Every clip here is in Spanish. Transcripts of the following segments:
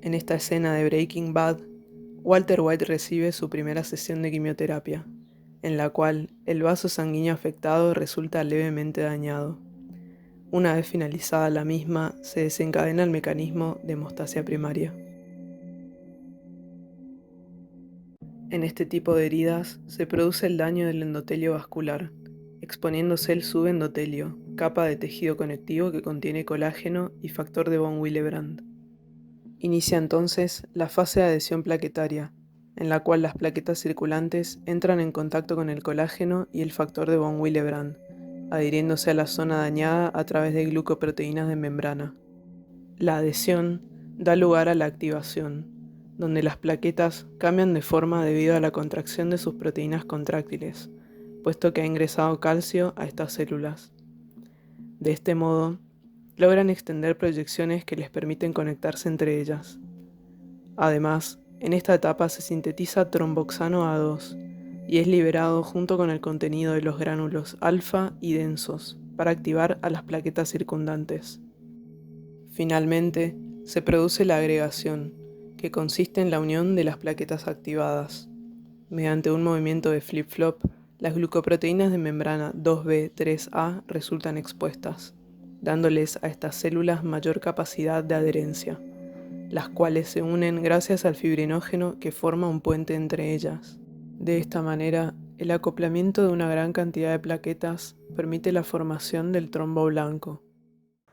En esta escena de Breaking Bad, Walter White recibe su primera sesión de quimioterapia, en la cual el vaso sanguíneo afectado resulta levemente dañado. Una vez finalizada la misma, se desencadena el mecanismo de hemostasia primaria. En este tipo de heridas se produce el daño del endotelio vascular, exponiéndose el subendotelio, capa de tejido conectivo que contiene colágeno y factor de von Willebrand. Inicia entonces la fase de adhesión plaquetaria, en la cual las plaquetas circulantes entran en contacto con el colágeno y el factor de von Willebrand, adhiriéndose a la zona dañada a través de glucoproteínas de membrana. La adhesión da lugar a la activación, donde las plaquetas cambian de forma debido a la contracción de sus proteínas contráctiles, puesto que ha ingresado calcio a estas células. De este modo, logran extender proyecciones que les permiten conectarse entre ellas. Además, en esta etapa se sintetiza tromboxano A2 y es liberado junto con el contenido de los gránulos alfa y densos para activar a las plaquetas circundantes. Finalmente, se produce la agregación, que consiste en la unión de las plaquetas activadas. Mediante un movimiento de flip-flop, las glucoproteínas de membrana 2B3A resultan expuestas, dándoles a estas células mayor capacidad de adherencia, las cuales se unen gracias al fibrinógeno que forma un puente entre ellas. De esta manera, el acoplamiento de una gran cantidad de plaquetas permite la formación del trombo blanco.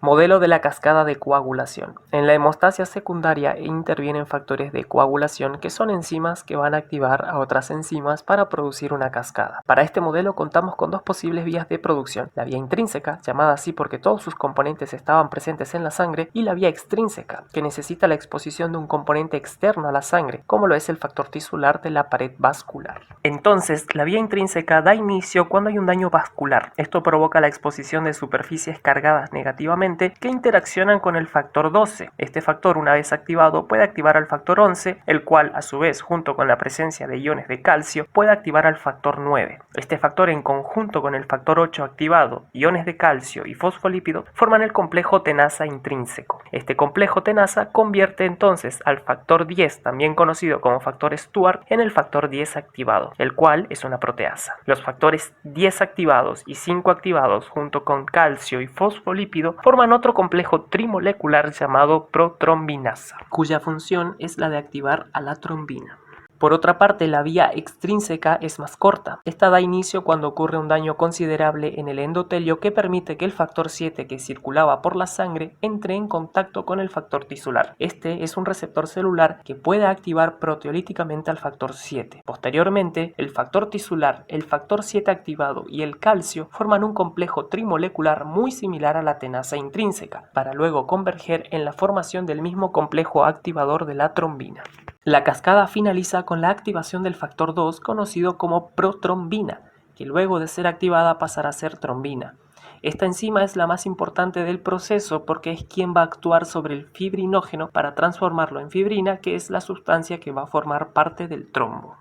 Modelo de la cascada de coagulación. En la hemostasia secundaria intervienen factores de coagulación que son enzimas que van a activar a otras enzimas para producir una cascada. Para este modelo contamos con dos posibles vías de producción: la vía intrínseca, llamada así porque todos sus componentes estaban presentes en la sangre, y la vía extrínseca, que necesita la exposición de un componente externo a la sangre, como lo es el factor tisular de la pared vascular. Entonces, la vía intrínseca da inicio cuando hay un daño vascular. Esto provoca la exposición de superficies cargadas negativamente que interaccionan con el factor 12. Este factor, una vez activado, puede activar al factor 11, el cual, a su vez, junto con la presencia de iones de calcio, puede activar al factor 9. Este factor, en conjunto con el factor 8 activado, iones de calcio y fosfolípido, forman el complejo tenasa intrínseco. Este complejo tenasa convierte entonces al factor 10, también conocido como factor Stuart, en el factor 10 activado, el cual es una proteasa. Los factores 10 activados y 5 activados, junto con calcio y fosfolípido, forman otro complejo trimolecular llamado protrombinasa, cuya función es la de activar a la trombina. Por otra parte, la vía extrínseca es más corta. Esta da inicio cuando ocurre un daño considerable en el endotelio que permite que el factor 7 que circulaba por la sangre entre en contacto con el factor tisular. Este es un receptor celular que puede activar proteolíticamente al factor 7. Posteriormente, el factor tisular, el factor 7 activado y el calcio forman un complejo trimolecular muy similar a la tenasa intrínseca, para luego converger en la formación del mismo complejo activador de la trombina. La cascada finaliza con la activación del factor 2, conocido como protrombina, que luego de ser activada pasará a ser trombina. Esta enzima es la más importante del proceso porque es quien va a actuar sobre el fibrinógeno para transformarlo en fibrina, que es la sustancia que va a formar parte del trombo.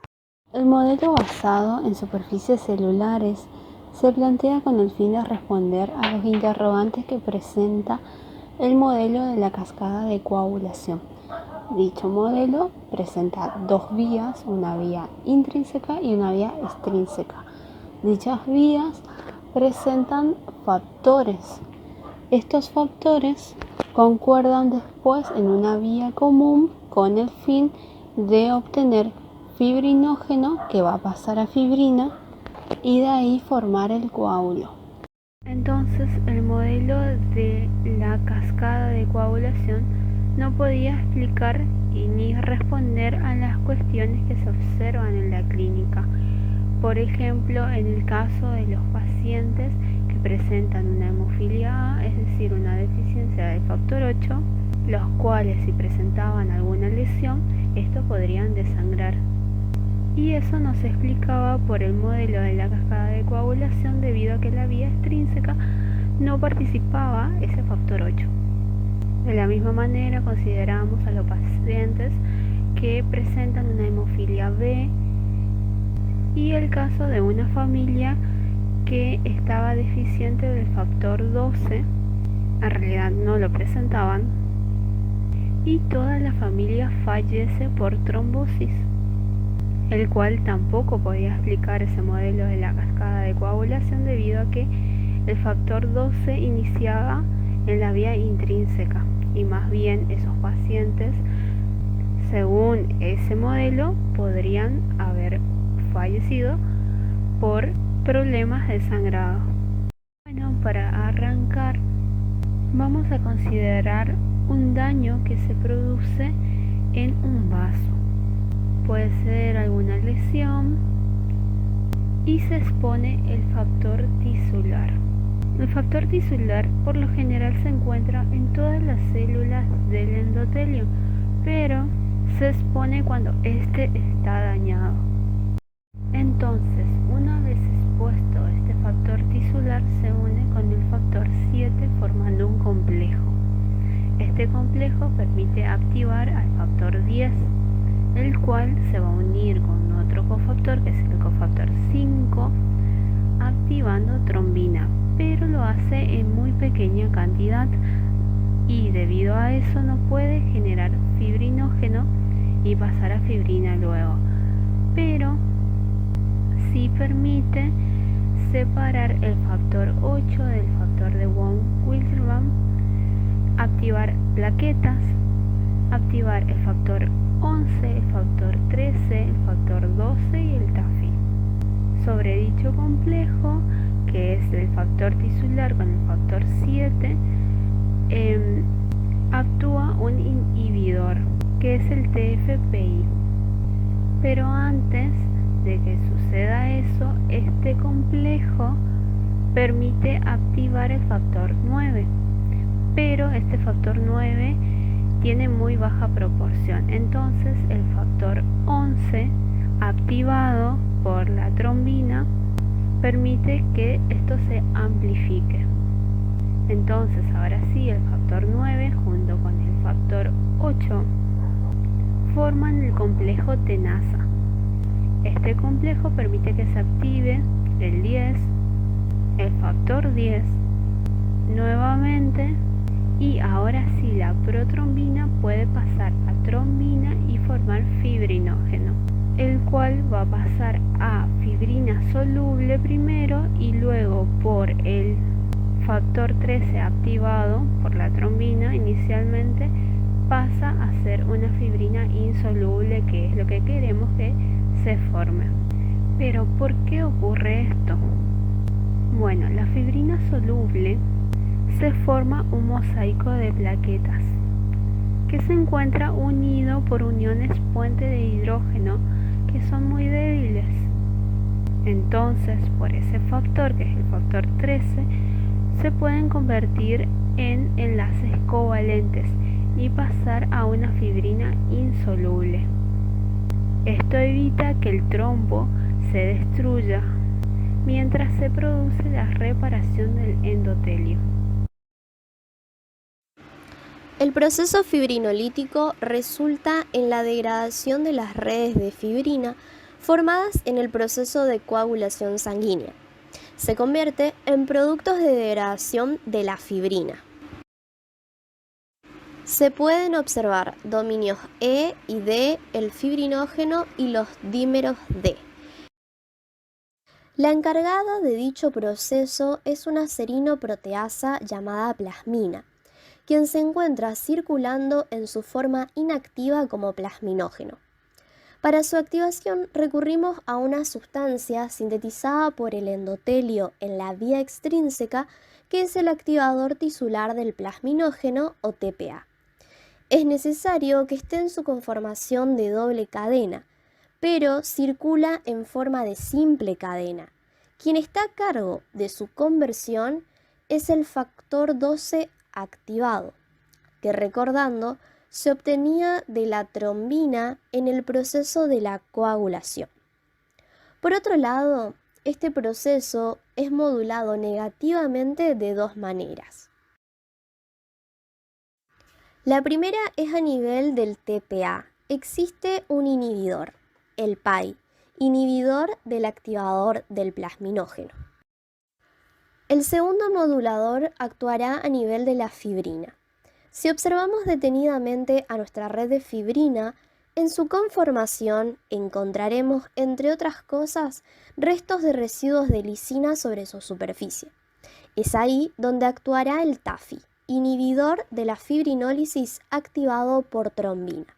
El modelo basado en superficies celulares se plantea con el fin de responder a los interrogantes que presenta el modelo de la cascada de coagulación. Dicho modelo presenta dos vías, una vía intrínseca y una vía extrínseca. Dichas vías presentan factores. Estos factores concuerdan después en una vía común con el fin de obtener fibrinógeno que va a pasar a fibrina y de ahí formar el coágulo. Entonces, el modelo de la cascada de coagulación no podía explicar ni responder a las cuestiones que se observan en la clínica. Por ejemplo, en el caso de los pacientes que presentan una hemofilia A, es decir, una deficiencia del factor 8, los cuales, si presentaban alguna lesión, estos podrían desangrar. Y eso no se explicaba por el modelo de la cascada de coagulación debido a que la vía extrínseca no participaba ese factor 8. De la misma manera, consideramos a los pacientes que presentan una hemofilia B y el caso de una familia que estaba deficiente del factor 12, en realidad no lo presentaban, y toda la familia fallece por trombosis, el cual tampoco podía explicar ese modelo de la cascada de coagulación debido a que el factor 12 iniciaba en la vía intrínseca y más bien esos pacientes, según ese modelo, podrían haber fallecido por problemas de sangrado. Bueno, para arrancar vamos a considerar un daño que se produce en un vaso. Puede ser alguna lesión y se expone el factor tisular. El factor tisular por lo general se encuentra en todas las células del endotelio, pero se expone cuando éste está dañado. Entonces, una vez expuesto este factor tisular se une con el factor 7 formando un complejo. Este complejo permite activar al factor 10, el cual se va a unir con otro cofactor que es el cofactor 5, activando trombina, pero lo hace en muy pequeña cantidad y debido a eso no puede generar fibrinógeno y pasar a fibrina luego, pero sí permite separar el factor 8 del factor de von Willebrand, activar plaquetas, activar el factor 11, el factor 13, el factor 12 y el TAFI. Sobre dicho complejo, que es el factor tisular con el factor 7, actúa un inhibidor, que es el TFPI. Pero antes de que suceda eso, este complejo permite activar el factor 9, pero este factor 9 tiene muy baja proporción. Entonces el factor 11 activado por la trombina permite que esto se amplifique. Entonces ahora sí, el factor 9 junto con el factor 8 forman el complejo tenasa. Este complejo permite que se active el 10, el factor 10 nuevamente, y ahora sí la protrombina puede pasar a trombina y formar fibrinógeno, el cual va a pasar a fibrina soluble primero y luego por el factor 13 activado por la trombina inicialmente pasa a ser una fibrina insoluble, que es lo que queremos que se forme. Pero ¿por qué ocurre esto? Bueno, la fibrina soluble se forma un mosaico de plaquetas que se encuentra unido por uniones puente de hidrógeno que son muy débiles. Entonces, por ese factor, que es el factor 13, se pueden convertir en enlaces covalentes y pasar a una fibrina insoluble. Esto evita que el trombo se destruya mientras se produce la reparación del endotelio. El proceso fibrinolítico resulta en la degradación de las redes de fibrina formadas en el proceso de coagulación sanguínea. Se convierte en productos de degradación de la fibrina. Se pueden observar dominios E y D, el fibrinógeno y los dímeros D. La encargada de dicho proceso es una serinoproteasa llamada plasmina, quien se encuentra circulando en su forma inactiva como plasminógeno. Para su activación recurrimos a una sustancia sintetizada por el endotelio en la vía extrínseca, que es el activador tisular del plasminógeno o TPA. Es necesario que esté en su conformación de doble cadena, pero circula en forma de simple cadena. Quien está a cargo de su conversión es el factor 12 activado, que, recordando, se obtenía de la trombina en el proceso de la coagulación. Por otro lado, este proceso es modulado negativamente de dos maneras. La primera es a nivel del TPA. Existe un inhibidor, el PAI, inhibidor del activador del plasminógeno. El segundo modulador actuará a nivel de la fibrina. Si observamos detenidamente a nuestra red de fibrina, en su conformación encontraremos, entre otras cosas, restos de residuos de lisina sobre su superficie. Es ahí donde actuará el TAFI, inhibidor de la fibrinólisis activado por trombina,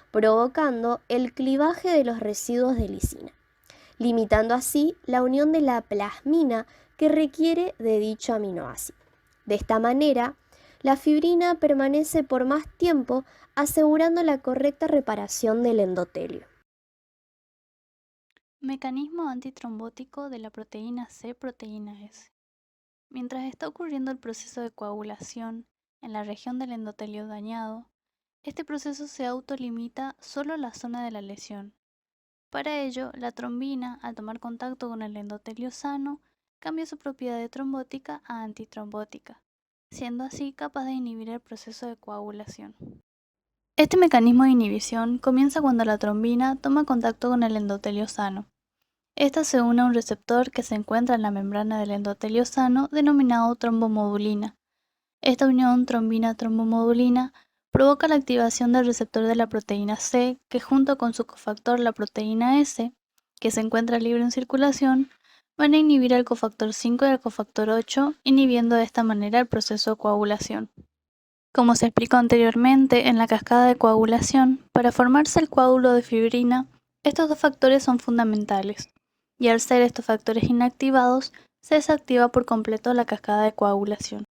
provocando el clivaje de los residuos de lisina, limitando así la unión de la plasmina que requiere de dicho aminoácido. De esta manera, la fibrina permanece por más tiempo, asegurando la correcta reparación del endotelio. Mecanismo antitrombótico de la proteína C, proteína S. Mientras está ocurriendo el proceso de coagulación en la región del endotelio dañado, este proceso se autolimita solo a la zona de la lesión. Para ello, la trombina, al tomar contacto con el endotelio sano, cambia su propiedad de trombótica a antitrombótica, siendo así capaz de inhibir el proceso de coagulación. Este mecanismo de inhibición comienza cuando la trombina toma contacto con el endotelio sano. Esta se une a un receptor que se encuentra en la membrana del endotelio sano denominado trombomodulina. Esta unión trombina-trombomodulina provoca la activación del receptor de la proteína C, que junto con su cofactor la proteína S, que se encuentra libre en circulación, van a inhibir al cofactor 5 y al cofactor 8, inhibiendo de esta manera el proceso de coagulación. Como se explicó anteriormente, en la cascada de coagulación, para formarse el coágulo de fibrina, estos dos factores son fundamentales, y al ser estos factores inactivados, se desactiva por completo la cascada de coagulación.